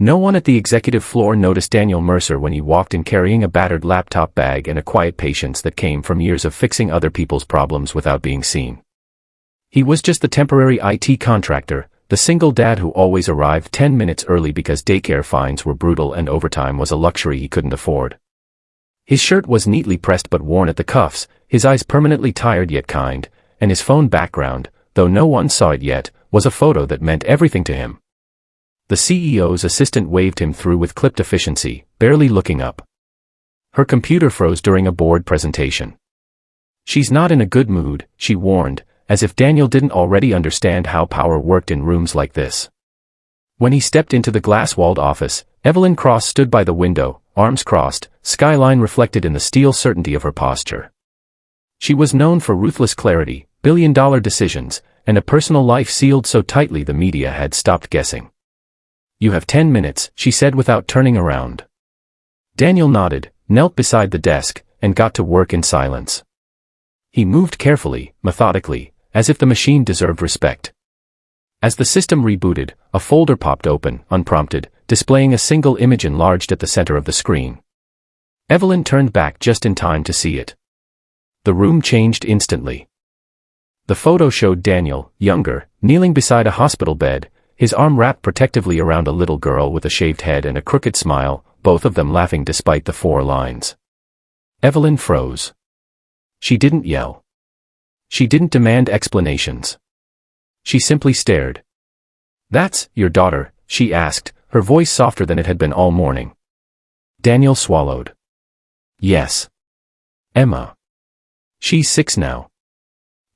No one at the executive floor noticed Daniel Mercer when he walked in carrying a battered laptop bag and a quiet patience that came from years of fixing other people's problems without being seen. He was just the temporary IT contractor, the single dad who always arrived 10 minutes early because daycare fines were brutal and overtime was a luxury he couldn't afford. His shirt was neatly pressed but worn at the cuffs, his eyes permanently tired yet kind, and his phone background, though no one saw it yet, was a photo that meant everything to him. The CEO's assistant waved him through with clipped efficiency, barely looking up. Her computer froze during a board presentation. "She's not in a good mood," she warned, as if Daniel didn't already understand how power worked in rooms like this. When he stepped into the glass-walled office, Evelyn Cross stood by the window, arms crossed, skyline reflected in the steel certainty of her posture. She was known for ruthless clarity, billion-dollar decisions, and a personal life sealed so tightly the media had stopped guessing. "You have 10 minutes, she said without turning around. Daniel nodded, knelt beside the desk, and got to work in silence. He moved carefully, methodically, as if the machine deserved respect. As the system rebooted, a folder popped open, unprompted, displaying a single image enlarged at the center of the screen. Evelyn turned back just in time to see it. The room changed instantly. The photo showed Daniel, younger, kneeling beside a hospital bed, his arm wrapped protectively around a little girl with a shaved head and a crooked smile, both of them laughing despite the 4 lines. Evelyn froze. She didn't yell. She didn't demand explanations. She simply stared. "That's your daughter?" she asked, her voice softer than it had been all morning. Daniel swallowed. "Yes. Emma. She's 6 now.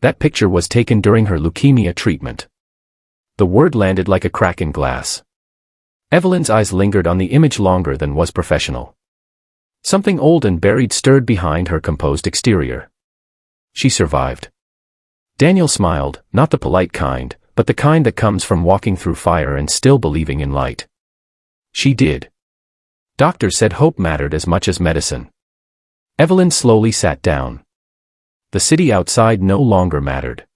That picture was taken during her leukemia treatment." The word landed like a crack in glass. Evelyn's eyes lingered on the image longer than was professional. Something old and buried stirred behind her composed exterior. She survived. Daniel smiled, not the polite kind, but the kind that comes from walking through fire and still believing in light. She did. Doctors said hope mattered as much as medicine. Evelyn slowly sat down. The city outside no longer mattered.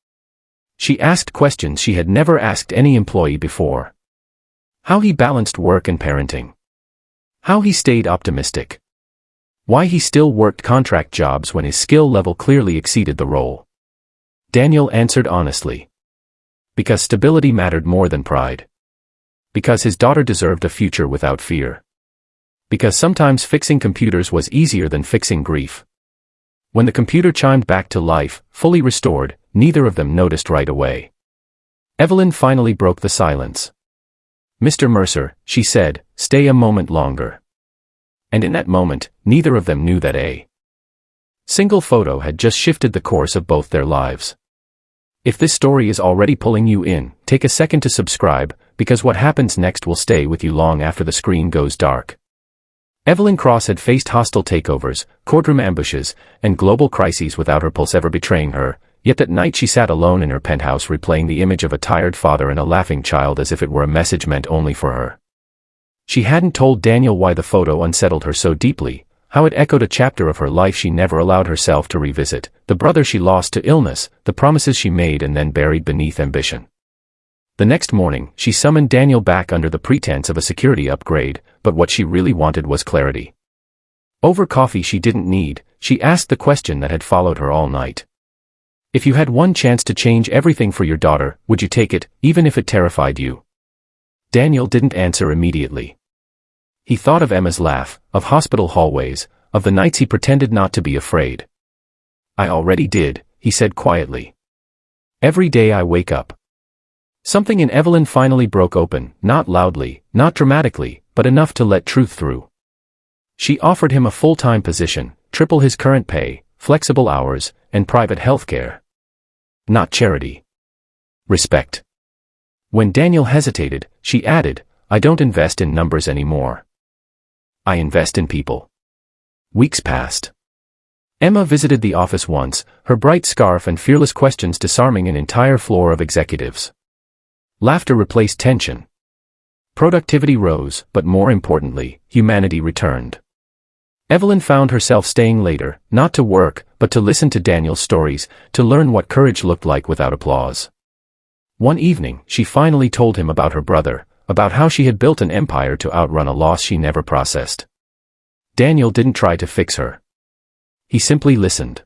She asked questions she had never asked any employee before. How he balanced work and parenting. How he stayed optimistic. Why he still worked contract jobs when his skill level clearly exceeded the role. Daniel answered honestly. Because stability mattered more than pride. Because his daughter deserved a future without fear. Because sometimes fixing computers was easier than fixing grief. When the computer chimed back to life, fully restored, neither of them noticed right away. Evelyn finally broke the silence. "Mr. Mercer," she said, "stay a moment longer." And in that moment, neither of them knew that a single photo had just shifted the course of both their lives. If this story is already pulling you in, take a second to subscribe, because what happens next will stay with you long after the screen goes dark. Evelyn Cross had faced hostile takeovers, courtroom ambushes, and global crises without her pulse ever betraying her, yet that night she sat alone in her penthouse replaying the image of a tired father and a laughing child as if it were a message meant only for her. She hadn't told Daniel why the photo unsettled her so deeply, how it echoed a chapter of her life she never allowed herself to revisit, the brother she lost to illness, the promises she made and then buried beneath ambition. The next morning, she summoned Daniel back under the pretense of a security upgrade, but what she really wanted was clarity. Over coffee she didn't need, she asked the question that had followed her all night. If you had one chance to change everything for your daughter, would you take it, even if it terrified you? Daniel didn't answer immediately. He thought of Emma's laugh, of hospital hallways, of the nights he pretended not to be afraid. "I already did," he said quietly. "Every day I wake up." Something in Evelyn finally broke open, not loudly, not dramatically, but enough to let truth through. She offered him a full-time position, triple his current pay, flexible hours, and private health care. Not charity. Respect. When Daniel hesitated, she added, "I don't invest in numbers anymore. I invest in people." Weeks passed. Emma visited the office once, her bright scarf and fearless questions disarming an entire floor of executives. Laughter replaced tension. Productivity rose, but more importantly, humanity returned. Evelyn found herself staying later, not to work, but to listen to Daniel's stories, to learn what courage looked like without applause. One evening, she finally told him about her brother, about how she had built an empire to outrun a loss she never processed. Daniel didn't try to fix her. He simply listened.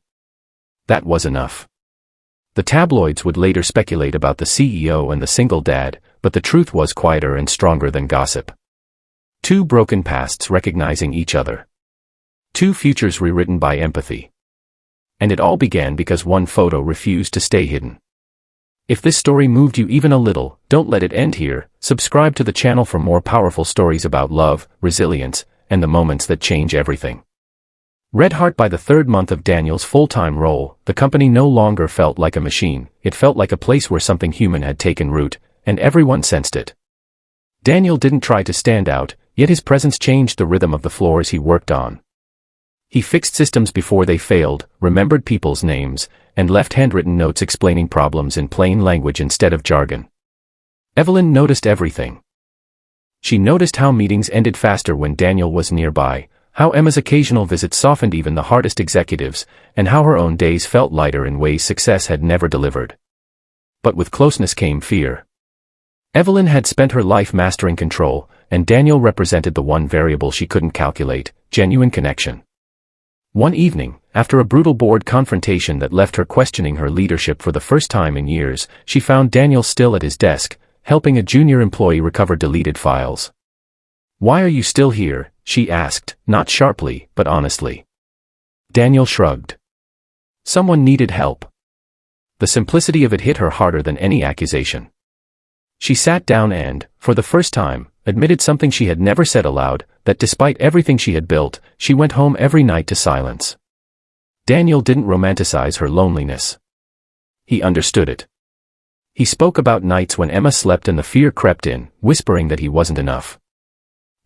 That was enough. The tabloids would later speculate about the CEO and the single dad, but the truth was quieter and stronger than gossip. Two broken pasts recognizing each other. Two futures rewritten by empathy. And it all began because one photo refused to stay hidden. If this story moved you even a little, don't let it end here. Subscribe to the channel for more powerful stories about love, resilience, and the moments that change everything. Red Heart. By the third month of Daniel's full-time role, the company no longer felt like a machine. It felt like a place where something human had taken root, and everyone sensed it. Daniel didn't try to stand out, yet his presence changed the rhythm of the floors he worked on. He fixed systems before they failed, remembered people's names, and left handwritten notes explaining problems in plain language instead of jargon. Evelyn noticed everything. She noticed how meetings ended faster when Daniel was nearby, how Emma's occasional visits softened even the hardest executives, and how her own days felt lighter in ways success had never delivered. But with closeness came fear. Evelyn had spent her life mastering control, and Daniel represented the one variable she couldn't calculate: genuine connection. One evening, after a brutal board confrontation that left her questioning her leadership for the first time in years, she found Daniel still at his desk, helping a junior employee recover deleted files. "Why are you still here?" she asked, not sharply, but honestly. Daniel shrugged. Someone needed help. The simplicity of it hit her harder than any accusation. She sat down and, for the first time, admitted something she had never said aloud, that despite everything she had built, she went home every night to silence. Daniel didn't romanticize her loneliness. He understood it. He spoke about nights when Emma slept and the fear crept in, whispering that he wasn't enough.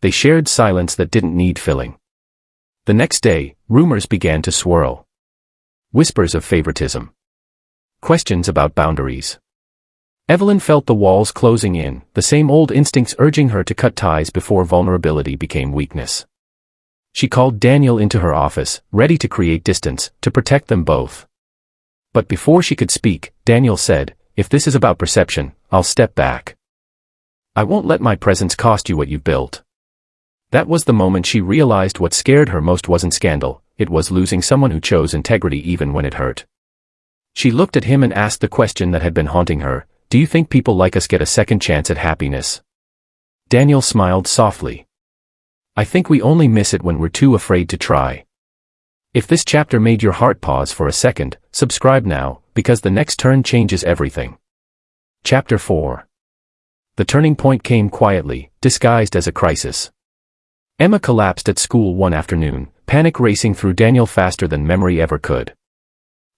They shared silence that didn't need filling. The next day, rumors began to swirl. Whispers of favoritism. Questions about boundaries. Evelyn felt the walls closing in, the same old instincts urging her to cut ties before vulnerability became weakness. She called Daniel into her office, ready to create distance, to protect them both. But before she could speak, Daniel said, "If this is about perception, I'll step back. I won't let my presence cost you what you've built." That was the moment she realized what scared her most wasn't scandal, it was losing someone who chose integrity even when it hurt. She looked at him and asked the question that had been haunting her: "Do you think people like us get a second chance at happiness?" Daniel smiled softly. "I think we only miss it when we're too afraid to try." If this chapter made your heart pause for a second, subscribe now, because the next turn changes everything. Chapter 4. The turning point came quietly, disguised as a crisis. Emma collapsed at school one afternoon, panic racing through Daniel faster than memory ever could.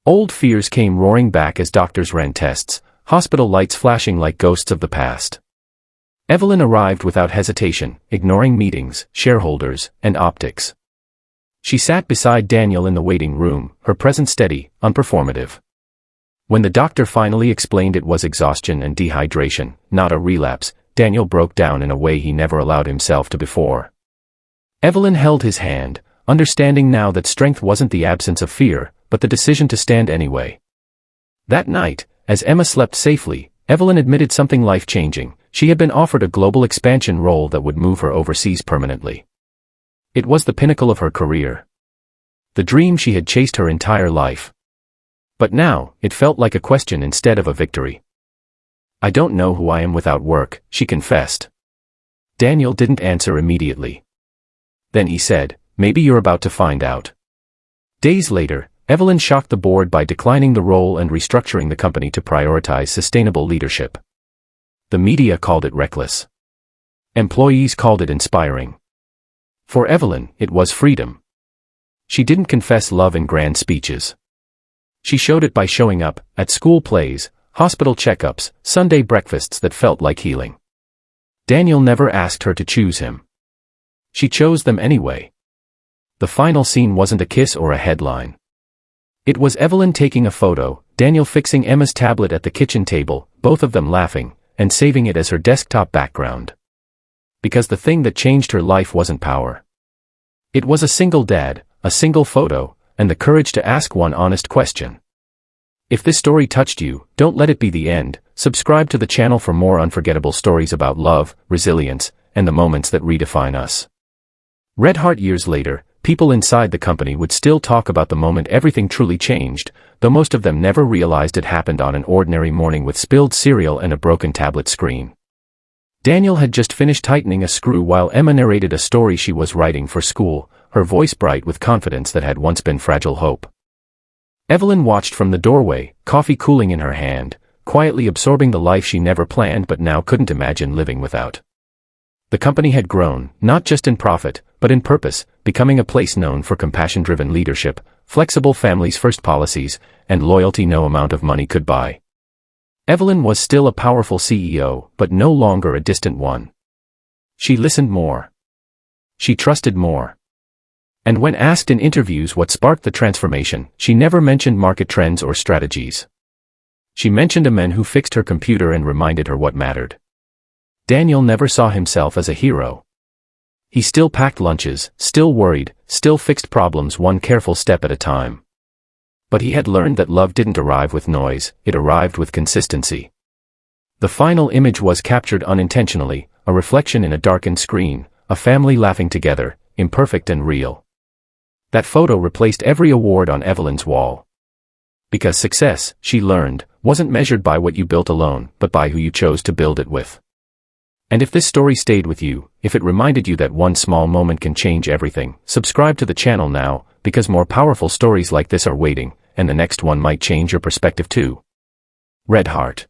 Old fears came roaring back as doctors ran tests, hospital lights flashing like ghosts of the past. Evelyn arrived without hesitation, ignoring meetings, shareholders, and optics. She sat beside Daniel in the waiting room, her presence steady, unperformative. When the doctor finally explained it was exhaustion and dehydration, not a relapse, Daniel broke down in a way he never allowed himself to before. Evelyn held his hand, understanding now that strength wasn't the absence of fear, but the decision to stand anyway. That night, as Emma slept safely, Evelyn admitted something life-changing. She had been offered a global expansion role that would move her overseas permanently. It was the pinnacle of her career. The dream she had chased her entire life. But now, it felt like a question instead of a victory. "I don't know who I am without work," she confessed. Daniel didn't answer immediately. Then he said, "Maybe you're about to find out." Days later, Evelyn shocked the board by declining the role and restructuring the company to prioritize sustainable leadership. The media called it reckless. Employees called it inspiring. For Evelyn, it was freedom. She didn't confess love in grand speeches. She showed it by showing up, at school plays, hospital checkups, Sunday breakfasts that felt like healing. Daniel never asked her to choose him. She chose them anyway. The final scene wasn't a kiss or a headline. It was Evelyn taking a photo, Daniel fixing Emma's tablet at the kitchen table, both of them laughing, and saving it as her desktop background. Because the thing that changed her life wasn't power. It was a single dad, a single photo, and the courage to ask one honest question. If this story touched you, don't let it be the end. Subscribe to the channel for more unforgettable stories about love, resilience, and the moments that redefine us. Red Heart. Years later, people inside the company would still talk about the moment everything truly changed, though most of them never realized it happened on an ordinary morning with spilled cereal and a broken tablet screen. Daniel had just finished tightening a screw while Emma narrated a story she was writing for school, her voice bright with confidence that had once been fragile hope. Evelyn watched from the doorway, coffee cooling in her hand, quietly absorbing the life she never planned but now couldn't imagine living without. The company had grown, not just in profit, but in purpose, becoming a place known for compassion-driven leadership, flexible families-first policies, and loyalty no amount of money could buy. Evelyn was still a powerful CEO, but no longer a distant one. She listened more. She trusted more. And when asked in interviews what sparked the transformation, she never mentioned market trends or strategies. She mentioned a man who fixed her computer and reminded her what mattered. Daniel never saw himself as a hero. He still packed lunches, still worried, still fixed problems one careful step at a time. But he had learned that love didn't arrive with noise, it arrived with consistency. The final image was captured unintentionally, a reflection in a darkened screen, a family laughing together, imperfect and real. That photo replaced every award on Evelyn's wall. Because success, she learned, wasn't measured by what you built alone, but by who you chose to build it with. And if this story stayed with you, if it reminded you that one small moment can change everything, subscribe to the channel now, because more powerful stories like this are waiting, and the next one might change your perspective too. Red Heart.